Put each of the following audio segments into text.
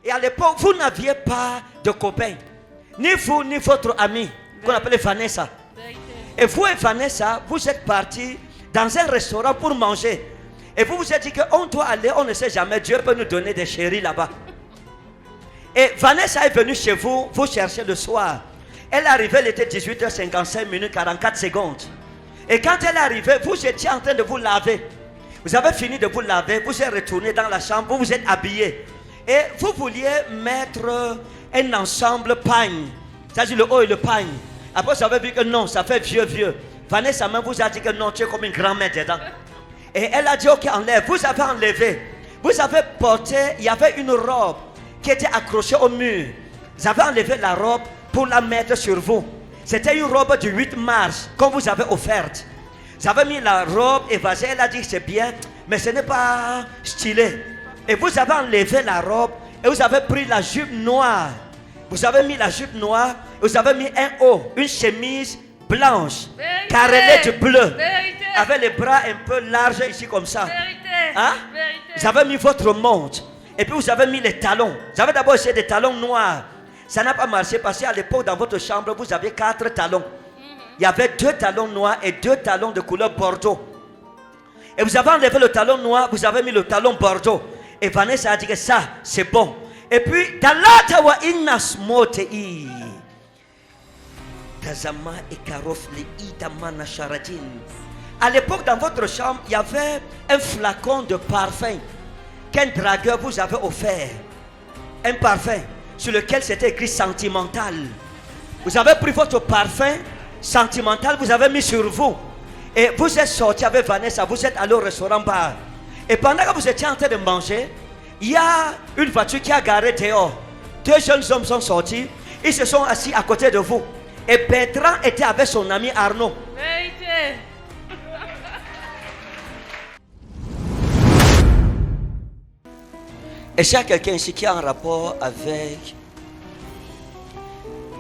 Et à l'époque, vous n'aviez pas de copain. Ni vous, ni votre ami, qu'on appelait Vanessa. Et vous et Vanessa, vous êtes partis dans un restaurant pour manger. Et vous vous êtes dit qu'on doit aller, on ne sait jamais, Dieu peut nous donner des chéris là-bas. Et Vanessa est venue chez vous, vous cherchez le soir. Elle est arrivée, elle était 18h55 minutes 44 secondes. Et quand elle est arrivée, vous étiez en train de vous laver. Vous avez fini de vous laver, vous êtes retourné dans la chambre, vous vous êtes habillé. Et vous vouliez mettre un ensemble pagne. C'est-à-dire le haut et le pagne. Après, vous avez vu que non, ça fait vieux. Vanessa même vous a dit que non, tu es comme une grand-mère dedans. Et elle a dit, ok, enlève. Vous avez enlevé. Vous avez porté, il y avait une robe qui était accrochée au mur. Vous avez enlevé la robe pour la mettre sur vous. C'était une robe du 8 mars qu'on vous avait offerte. Vous avez mis la robe et elle a dit c'est bien, mais ce n'est pas stylé. Et vous avez enlevé la robe et vous avez pris la jupe noire. Vous avez mis la jupe noire et vous avez mis un haut, une chemise blanche, carrelée de bleu, avec les bras un peu larges ici comme ça. Hein? Vous avez mis votre montre et puis vous avez mis les talons. Vous avez d'abord essayé des talons noirs. Ça n'a pas marché parce qu'à l'époque dans votre chambre vous aviez 4 talons. Il y avait 2 talons noirs et 2 talons de couleur bordeaux. Et vous avez enlevé le talon noir, vous avez mis le talon bordeaux. Et Vanessa a dit que ça c'est bon. Et puis Dalata wa innas motei Tazama et Karof le itamana sharadin. À l'époque dans votre chambre il y avait un flacon de parfum qu'un dragueur vous avait offert. Un parfum sur lequel c'était écrit sentimental. Vous avez pris votre parfum sentimental, vous avez mis sur vous. Et vous êtes sorti avec Vanessa, vous êtes allé au restaurant bar. Et pendant que vous étiez en train de manger, il y a une voiture qui a garé dehors. 2 jeunes hommes sont sortis, ils se sont assis à côté de vous. Et Bertrand était avec son ami Arnaud. Vérité. Et s'il y a quelqu'un ici qui a un rapport avec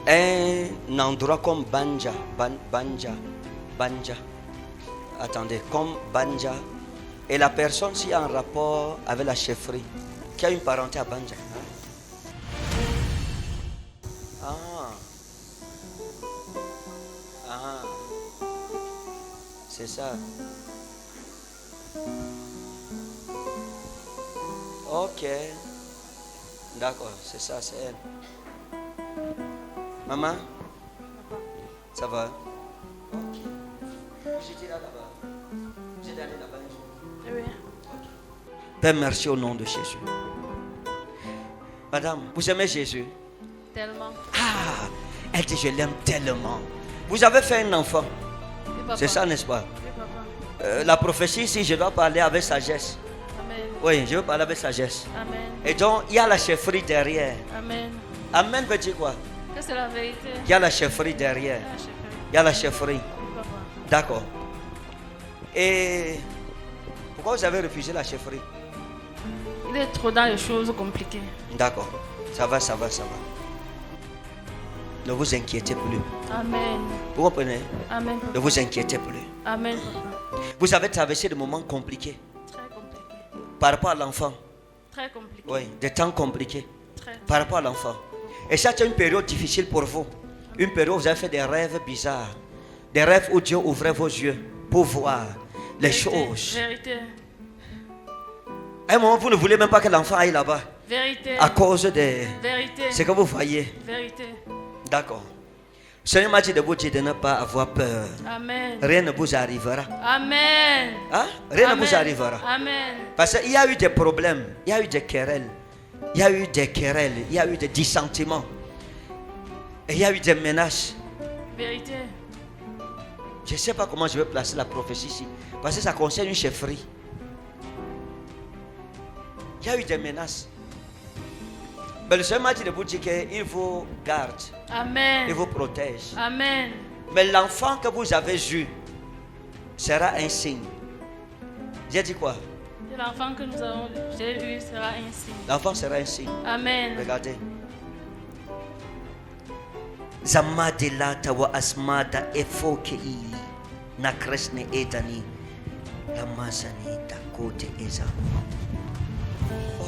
un endroit comme Banja, Banja. Attendez, comme Banja. Et la personne s'il y a un rapport avec la chefferie, qui a une parenté à Banja. Hein? C'est ça. Ok. D'accord, c'est ça, c'est elle. Maman, ça va? Ok. J'étais là-bas. J'étais allé là-bas. Oui. Père, merci au nom de Jésus. Madame, vous aimez Jésus? Tellement. Ah, elle dit je l'aime tellement. Vous avez fait un enfant. Oui, C'est ça, n'est-ce pas? Oui, papa. La prophétie ici, je dois parler avec sagesse. Amen. Oui, je veux parler avec sagesse. Amen. Et donc, il y a la chefferie derrière. Amen. Amen veut dire quoi? Que c'est la vérité. Il y a la chefferie derrière. Ah, chef. Il y a la chefferie. Oui, papa. D'accord. Et pourquoi vous avez refusé la chefferie? Il est trop dans les choses compliquées. D'accord. Ça va. Ne vous inquiétez plus. Amen. Vous comprenez? Amen. Ne Papa. vous inquiétez plus. Amen, papa. Vous avez traversé des moments compliqués Très compliqué. par rapport à l'enfant. Très compliqué. Oui, des temps compliqués Très. par rapport à l'enfant. Et ça, c'est une période difficile pour vous. Une période où vous avez fait des rêves bizarres. Des rêves où Dieu ouvrait vos yeux pour voir les choses. Vérité. À un moment, vous ne voulez même pas que l'enfant aille là-bas. Vérité. À cause de Vérité. ce que vous voyez. Vérité. D'accord. Le Seigneur m'a dit de vous dire de ne pas avoir peur. Amen. Rien ne vous arrivera. Amen. Hein? Rien Amen. ne vous arrivera. Amen. Parce qu'il y a eu des problèmes, il y a eu des querelles, il y a eu des dissentiments, et il y a eu des menaces. Vérité. Je ne sais pas comment je vais placer la prophétie ici, parce que ça concerne une chefferie. Il y a eu des menaces. Mais le Seigneur m'a dit de vous dire qu'il vous garde, Amen. il vous protège. Amen. Mais l'enfant que vous avez eu sera un signe. J'ai dit quoi? L'enfant que nous avons eu sera un signe. L'enfant sera un signe. Amen. Regardez. Zamadilata wa asmada efokei na kresne edani lamazani takote eza. Oh.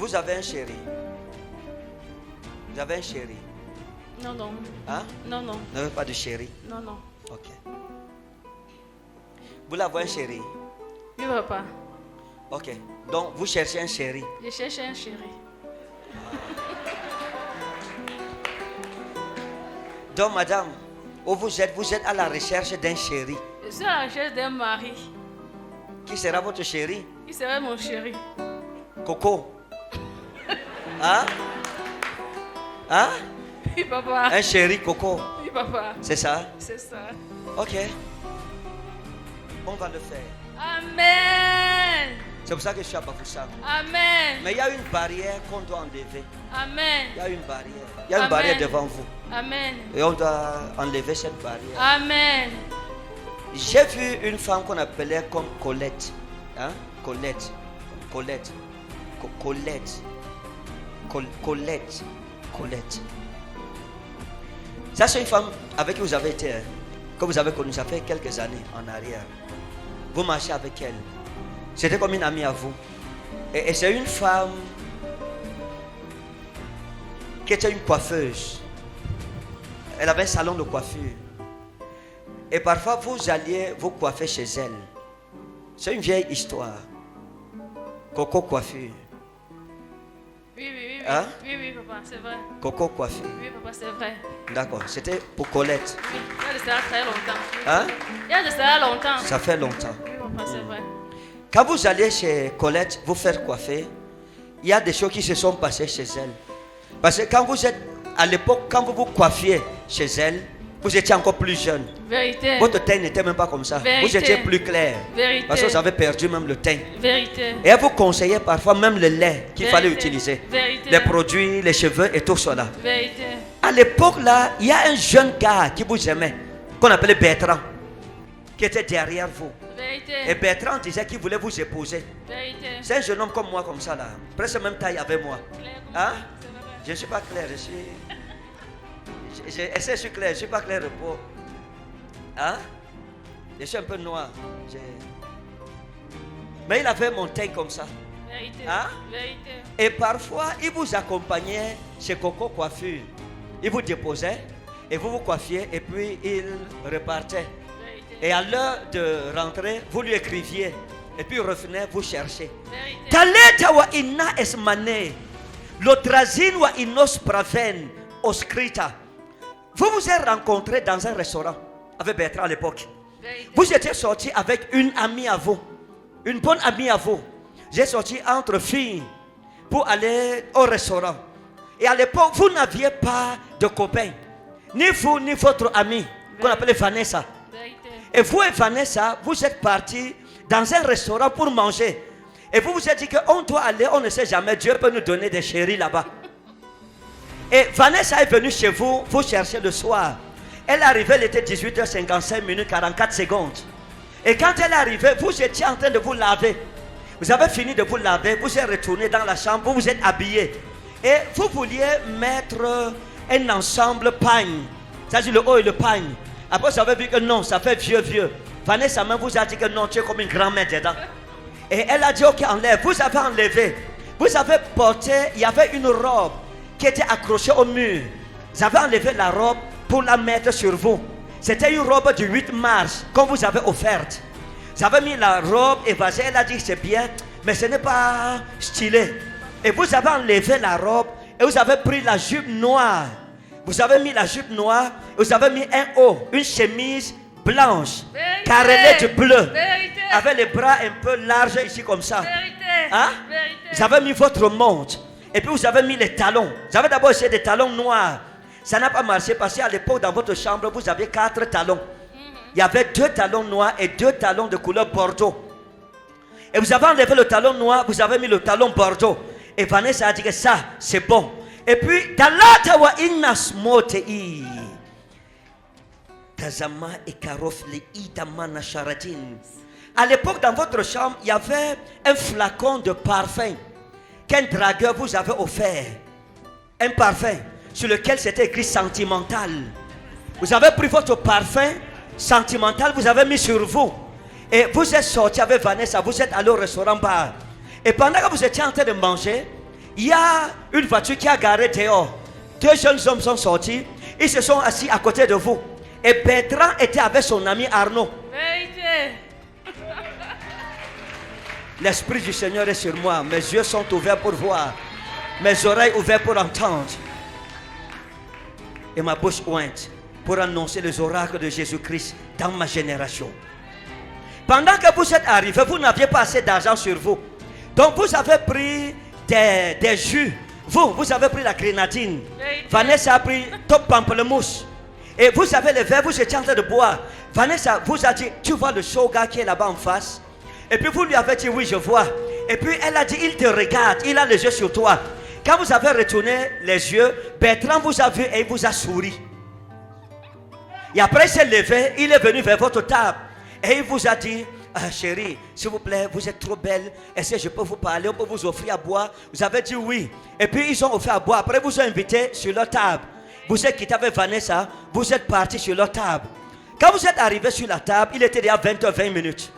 Vous avez un chéri? Vous avez un chéri? Non, non. Hein? Non, non. Vous n'avez pas de chéri? Non, non. Ok. Vous l'avez un chéri? Oui, papa. Ok. Donc, vous cherchez un chéri. Je cherche un chéri. Donc, madame, où vous êtes à la recherche d'un chéri. Je suis à la recherche d'un mari. Qui sera votre chéri? Qui serait mon chéri? Coco. Hein? Hein? Oui, papa. Un chéri Coco. Oui, papa. C'est ça? C'est ça. Ok. On va le faire. Amen. C'est pour ça que je suis à Bafoussam. Amen. Mais il y a une barrière qu'on doit enlever. Amen. Il y a une barrière. Il y a une Amen. barrière devant vous. Amen. Et on doit enlever cette barrière. Amen. J'ai vu une femme qu'on appelait comme Colette. Hein? Colette. Colette. Colette. Colette. Colette. Ça, c'est une femme avec qui vous avez été, que vous avez connue, ça fait quelques années en arrière. Vous marchez avec elle. C'était comme une amie à vous. Et c'est une femme qui était une coiffeuse. Elle avait un salon de coiffure. Et parfois, vous alliez vous coiffer chez elle. C'est une vieille histoire. Coco coiffure. Oui, oui, oui. Oui, Hein? oui, oui, papa, c'est vrai. Coco coiffure. Oui, papa, c'est vrai. D'accord. C'était pour Colette. Oui, il y a de cela très longtemps. Hein? Il y a de cela longtemps. Ça fait longtemps. Oui, papa, c'est vrai. Quand vous allez chez Colette vous faire coiffer, il y a des choses qui se sont passées chez elle. Parce que quand vous êtes, à l'époque, quand vous vous coiffiez chez elle, vous étiez encore plus jeune. Vérité. Votre teint n'était même pas comme ça. Vérité. Vous étiez plus clair. Vérité. Parce que vous avez perdu même le teint. Vérité. Et elle vous conseillait parfois même le lait qu'il fallait utiliser. Vérité. Les produits, les cheveux et tout cela. Vérité. À l'époque là, il y a un jeune gars qui vous aimait, qu'on appelait Bertrand, qui était derrière vous. Vérité. Et Bertrand disait qu'il voulait vous épouser. Vérité. C'est un jeune homme comme moi, comme ça là. Presque même taille avec moi. Claire, Hein? c'est vrai. Je ne suis pas clair, je suis clair, je ne suis pas clair de peau. Hein? Je suis un peu noir. Mais il avait mon teint comme ça. Vérité. Hein? Vérité. Et parfois, il vous accompagnait chez Coco Coiffure. Il vous déposait et vous vous coiffiez et puis il repartait. Vérité. Et à l'heure de rentrer, vous lui écriviez. Et puis il revenait vous chercher. Vérité. Kaleta wa inna esmane. L'otrazine wa inos praven oscrita. Vous vous êtes rencontrés dans un restaurant avec Bertrand à l'époque. Vérité. Vous étiez sortis avec une amie à vous. Une bonne amie à vous. J'ai sorti entre filles pour aller au restaurant. Et à l'époque, vous n'aviez pas de copain. Ni vous, ni votre amie, qu'on appelait Vanessa. Vérité. Et vous et Vanessa, vous êtes partis dans un restaurant pour manger. Et vous vous êtes dit qu'on doit aller, on ne sait jamais, Dieu peut nous donner des chéris là-bas. Et Vanessa est venue chez vous, vous cherchez le soir. Elle est arrivée, elle était 18h55 minutes 44 secondes. Et quand elle est arrivée, vous étiez en train de vous laver. Vous avez fini de vous laver, vous êtes retourné dans la chambre, vous vous êtes habillé. Et vous vouliez mettre un ensemble pagne. C'est-à-dire le haut et le pagne. Après, vous avez vu que non, ça fait vieux. Vanessa même vous a dit que non, tu es comme une grand-mère dedans. Et elle a dit, ok, enlève. Vous avez enlevé. Vous avez porté, il y avait une robe qui était accrochée au mur. Vous avez enlevé la robe pour la mettre sur vous. C'était une robe du 8 mars qu'on vous avait offerte. Vous avez mis la robe évasée, elle a dit c'est bien, mais ce n'est pas stylé. Et vous avez enlevé la robe et vous avez pris la jupe noire. Vous avez mis la jupe noire et vous avez mis un haut, une chemise blanche, Vérité. carrelée de bleu, Vérité. avec les bras un peu larges ici comme ça. Vérité. Hein? Vérité. Vous avez mis votre montre et puis vous avez mis les talons. Vous avez d'abord essayé des talons noirs. Ça n'a pas marché parce qu'à l'époque dans votre chambre vous aviez 4 talons. Il y avait 2 talons noirs et 2 talons de couleur bordeaux. Et vous avez enlevé le talon noir, vous avez mis le talon bordeaux. Et Vanessa a dit que ça c'est bon. Et puis Talata wa innas motei. Tazama et karof le itamana sharadin. À l'époque dans votre chambre, il y avait un flacon de parfum qu'un dragueur vous avait offert. Un parfum sur lequel c'était écrit sentimental. Vous avez pris votre parfum sentimental, vous avez mis sur vous. Et vous êtes sorti avec Vanessa, vous êtes allé au restaurant bar. Et pendant que vous étiez en train de manger, il y a une voiture qui a garé dehors. 2 jeunes hommes sont sortis. Ils se sont assis à côté de vous. Et Bertrand était avec son ami Arnaud. Vérité. L'Esprit du Seigneur est sur moi. Mes yeux sont ouverts pour voir. Mes oreilles ouvertes pour entendre. Et ma bouche ointe pour annoncer les oracles de Jésus-Christ dans ma génération. Pendant que vous êtes arrivés, vous n'aviez pas assez d'argent sur vous. Donc vous avez pris des jus. Vous avez pris la grenadine. Vanessa a pris top pamplemousse. Et vous avez le verre, vous étiez en train de boire. Vanessa vous a dit, tu vois le show gars qui est là-bas en face? Et puis vous lui avez dit, oui, je vois. Et puis elle a dit, il te regarde, il a les yeux sur toi. Quand vous avez retourné les yeux, Bertrand vous a vu et il vous a souri. Et après il s'est levé, il est venu vers votre table. Et il vous a dit, chérie, s'il vous plaît, vous êtes trop belle. Est-ce que je peux vous parler? On peut vous offrir à boire? Vous avez dit oui. Et puis ils ont offert à boire. Après vous ont invité sur leur table. Vous êtes quitté avec Vanessa, vous êtes parti sur leur table. Quand vous êtes arrivé sur la table, il était déjà 20h20 minutes.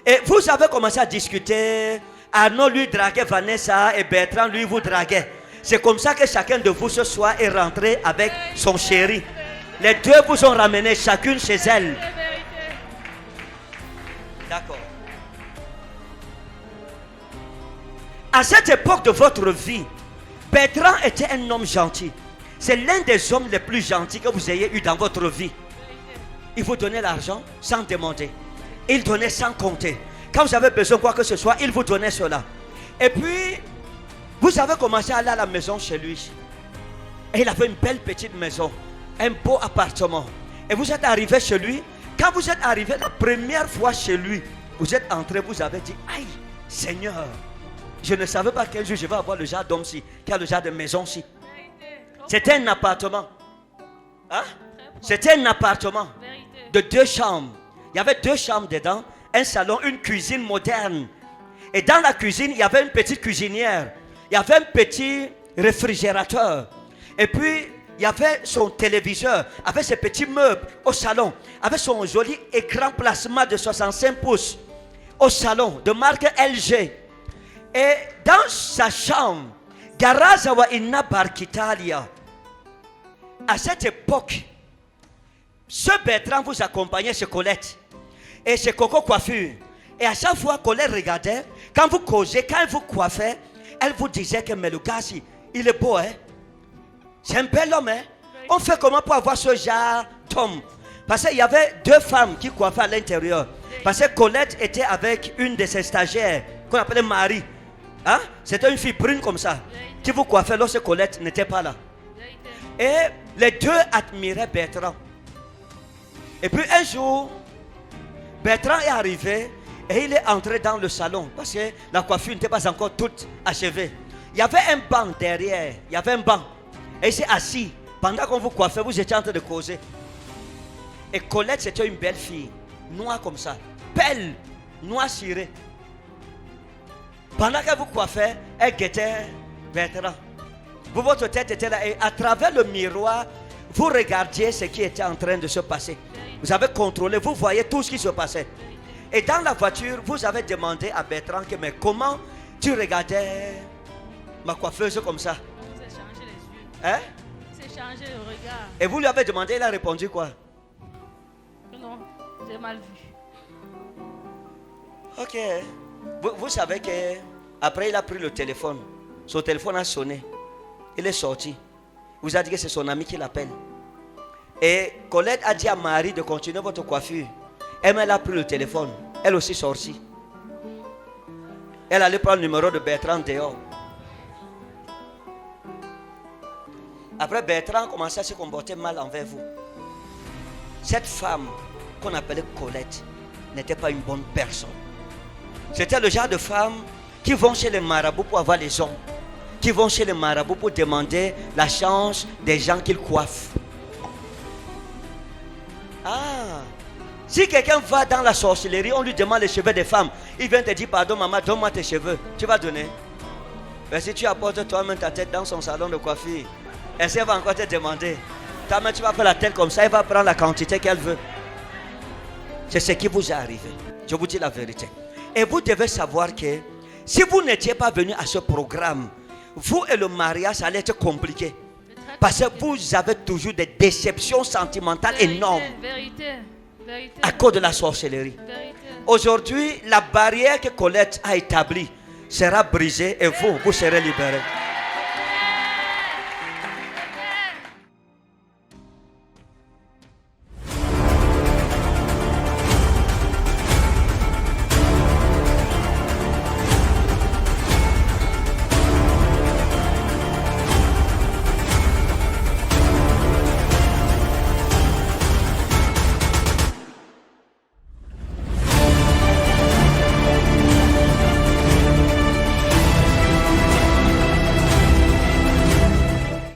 Et vous avez commencé à discuter. Arnaud lui draguait Vanessa et Bertrand lui vous draguait. C'est comme ça que chacun de vous ce soir est rentré avec son chéri. Les deux vous ont ramené chacune chez elle. D'accord. À cette époque de votre vie, Bertrand était un homme gentil. C'est l'un des hommes les plus gentils que vous ayez eu dans votre vie. Il vous donnait l'argent sans demander. Il donnait sans compter. Quand vous avez besoin de quoi que ce soit, il vous donnait cela. Et puis, vous avez commencé à aller à la maison chez lui. Et il avait une belle petite maison. Un beau appartement. Et vous êtes arrivé chez lui. Quand vous êtes arrivé la première fois chez lui, vous êtes entré, vous avez dit, aïe, Seigneur, je ne savais pas quel jour je vais avoir le genre d'homme-ci, qui a le genre de maison-ci. C'était un appartement. Hein? C'était un appartement de 2 chambres. Il y avait 2 chambres dedans, un salon, une cuisine moderne. Et dans la cuisine, il y avait une petite cuisinière. Il y avait un petit réfrigérateur. Et puis, il y avait son téléviseur, avec ses petits meubles au salon, avec son joli écran plasma de 65 pouces au salon, de marque LG. Et dans sa chambre, Garazawa Inna Barkitalia, à cette époque, ce Bertrand vous accompagnait chez Colette et chez Coco Coiffure. Et à chaque fois Colette regardait, quand vous causez, quand elle vous coiffait, elle vous disait que mais le gars, il est beau, hein? C'est un bel homme, hein? On fait comment pour avoir ce genre d'homme? Parce qu'il y avait 2 femmes qui coiffaient à l'intérieur. Parce que Colette était avec une de ses stagiaires, qu'on appelait Marie. Hein? C'était une fille brune comme ça, qui vous coiffait lorsque Colette n'était pas là. Et les 2 admiraient Bertrand. Et puis un jour, Bertrand est arrivé et il est entré dans le salon parce que la coiffure n'était pas encore toute achevée. Il y avait un banc derrière, il y avait un banc. Et il s'est assis. Pendant qu'on vous coiffait, vous étiez en train de causer. Et Colette, c'était une belle fille, noire comme ça, belle, noire cirée. Pendant qu'elle vous coiffait, elle guettait Bertrand. Vous, votre tête était là et à travers le miroir, vous regardiez ce qui était en train de se passer. Vous avez contrôlé, vous voyez tout ce qui se passait. Et dans la voiture, vous avez demandé à Bertrand que mais comment tu regardais ma coiffeuse comme ça? On s'est changé les yeux. Hein? C'est changé le regard. Et vous lui avez demandé, il a répondu quoi? Non, j'ai mal vu. Ok. Vous savez que après il a pris le téléphone. Son téléphone a sonné. Il est sorti. Vous a dit que c'est son ami qui l'appelle. Et Colette a dit à Marie de continuer votre coiffure. Elle a pris le téléphone. Elle aussi sortie. Elle allait prendre le numéro de Bertrand dehors. Après, Bertrand commençait à se comporter mal envers vous. Cette femme qu'on appelait Colette n'était pas une bonne personne. C'était le genre de femme qui vont chez les marabouts pour avoir les hommes. Qui vont chez les marabouts pour demander la chance des gens qu'ils coiffent. Ah! Si quelqu'un va dans la sorcellerie, on lui demande les cheveux des femmes. Il vient te dire, pardon maman, donne-moi tes cheveux. Tu vas donner. Mais si tu apportes toi-même ta tête dans son salon de coiffure, elle va encore te demander. Ta-même tu vas faire la tête comme ça, elle va prendre la quantité qu'elle veut. C'est ce qui vous est arrivé. Je vous dis la vérité. Et vous devez savoir que si vous n'étiez pas venu à ce programme, vous et le mariage, ça allait être compliqué. C'est très Parce que compliqué. vous avez toujours des déceptions sentimentales énormes Vérité. à cause de la sorcellerie. Vérité. Aujourd'hui, la barrière que Colette a établie sera brisée et vous serez libérés.